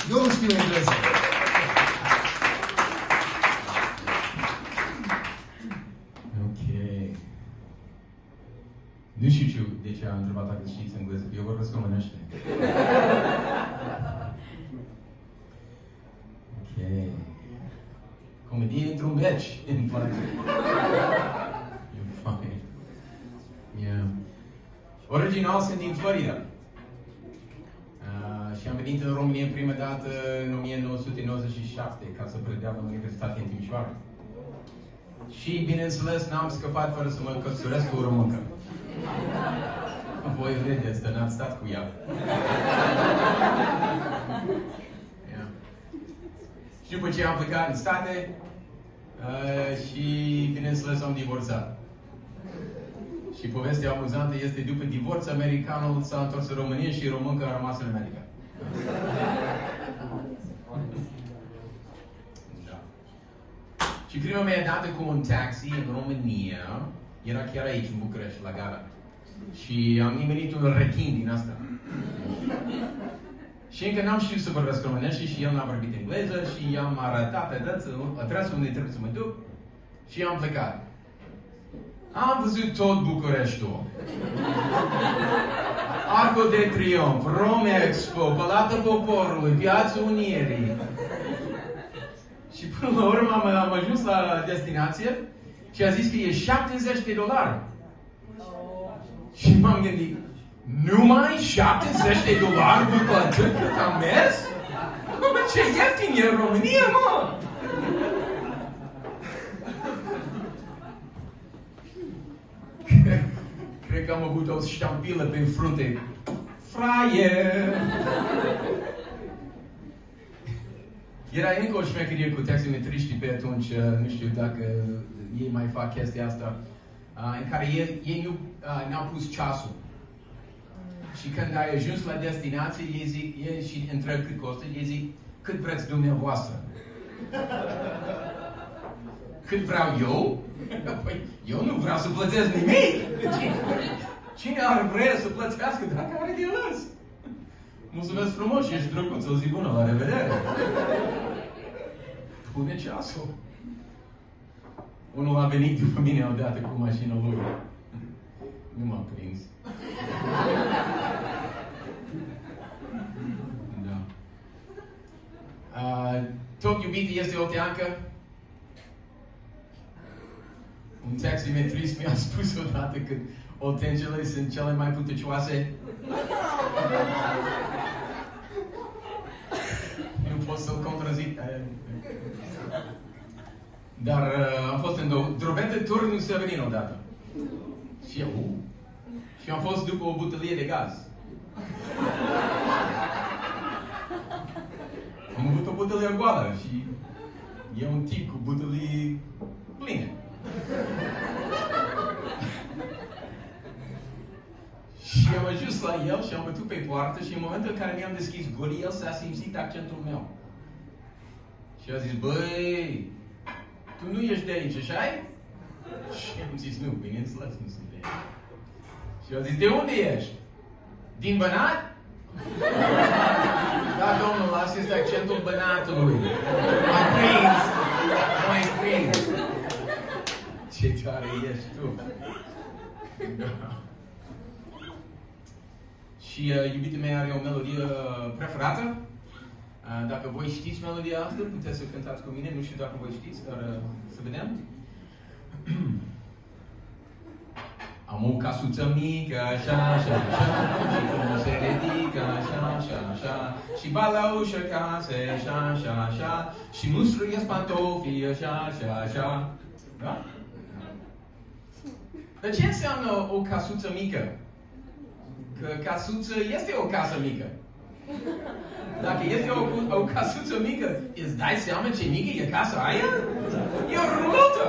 Eu nu știu engleză. Ok. Nu știu de ce am întrebat dacă știți engleză, că eu vorbesc românește. Ok. Comedie într-un beci, în față. E fain. Yeah. Original sunt din Florida. Și am venit în România prima dată în 1997 ca să predau la Universitatea în Timișoara. Și, bineînțeles, n-am scăpat fără să mă căsătoresc cu o româncă. Voi vedeți, dar n-ați stat cu ea. Yeah. Și după ce am plecat în state, și, bineînțeles, am divorțat. Și povestea amuzantă este, după divorț, americanul s-a întors în România și românca a rămas în America. Da. Și prima mea dată cu un taxi în România era chiar aici, în București, la gara. Și am nimerit un rechin din asta. Și încă n-am știut să vorbesc românește și el n-a vorbit engleză și i-am arătat adresa unde trebuie să mă duc și am plecat. Am văzut tot Bucureștiul. Arcul de Triunf, Romexpo, Palatul Poporului, Piața Unirii. Și până la urmă am ajuns la destinație și a zis că e $70. Și m-am gândit, numai $70 după atât cât am mers? Bă, ce ieftin e în România, mă! Cred că am avut o ștampilă pe frunte. Fraier! Era încă o șmecherie cu taximetriștii pe atunci, nu știu dacă ei mai fac chestia asta, în care ei nu n-au pus ceasul. Și când ai ajuns la destinație, ei și întreb cât costă, ei zic, cât vreți dumneavoastră? Cât vreau eu? Păi, eu nu vreau să plătesc nimic! Cine ar vrea să plătească dacă are de ales? Mulțumesc frumos și ești drăguț, o zi bună, la revedere! Pune ceasul! Unul a venit după mine odată cu mașina lui. Nu m-a prins. Da. Tot iubit este o teancă. Un taximetrist mi-a spus odată că oltencele sunt cele mai putăcioase. Nu pot să-l contrazic. Dar am fost în Drobete, Turnul Severin odată. Și eu. Și am fost după o butelie de gaz. Am avut o butelie goală și e un tip cu butelii pline. Și am ajuns la el și am bătut pe poartă și în momentul în care mi-am deschis gurii, el s-a simțit accentul meu. Și a zis, băi, tu nu ești de aici, așa-i? Și am zis, nu, bineînțeles, nu sunt de aici. Și a zis, de unde ești? Din Banat? Da, domnul, asta este accentul Banatului. M-ai prins! M-ai prins! Ce tare ești tu! Da. Și iubita mea are o melodie preferată. Dacă voi știți melodia asta, puteți să cântați cu mine. Nu știu dacă voi știți, dar să vedem. Am o casuță mică, așa, așa, așa, și cum se ridică, așa, așa, așa, și bat la ușă casă, așa, așa, așa, și mustruiesc pantofii, așa, așa, așa. Da? Dar ce înseamnă o casuță mică? Că casuță este o casă mică. Dacă este o casuță mică, îți dai seama ce mică e casa aia? E o rulotă!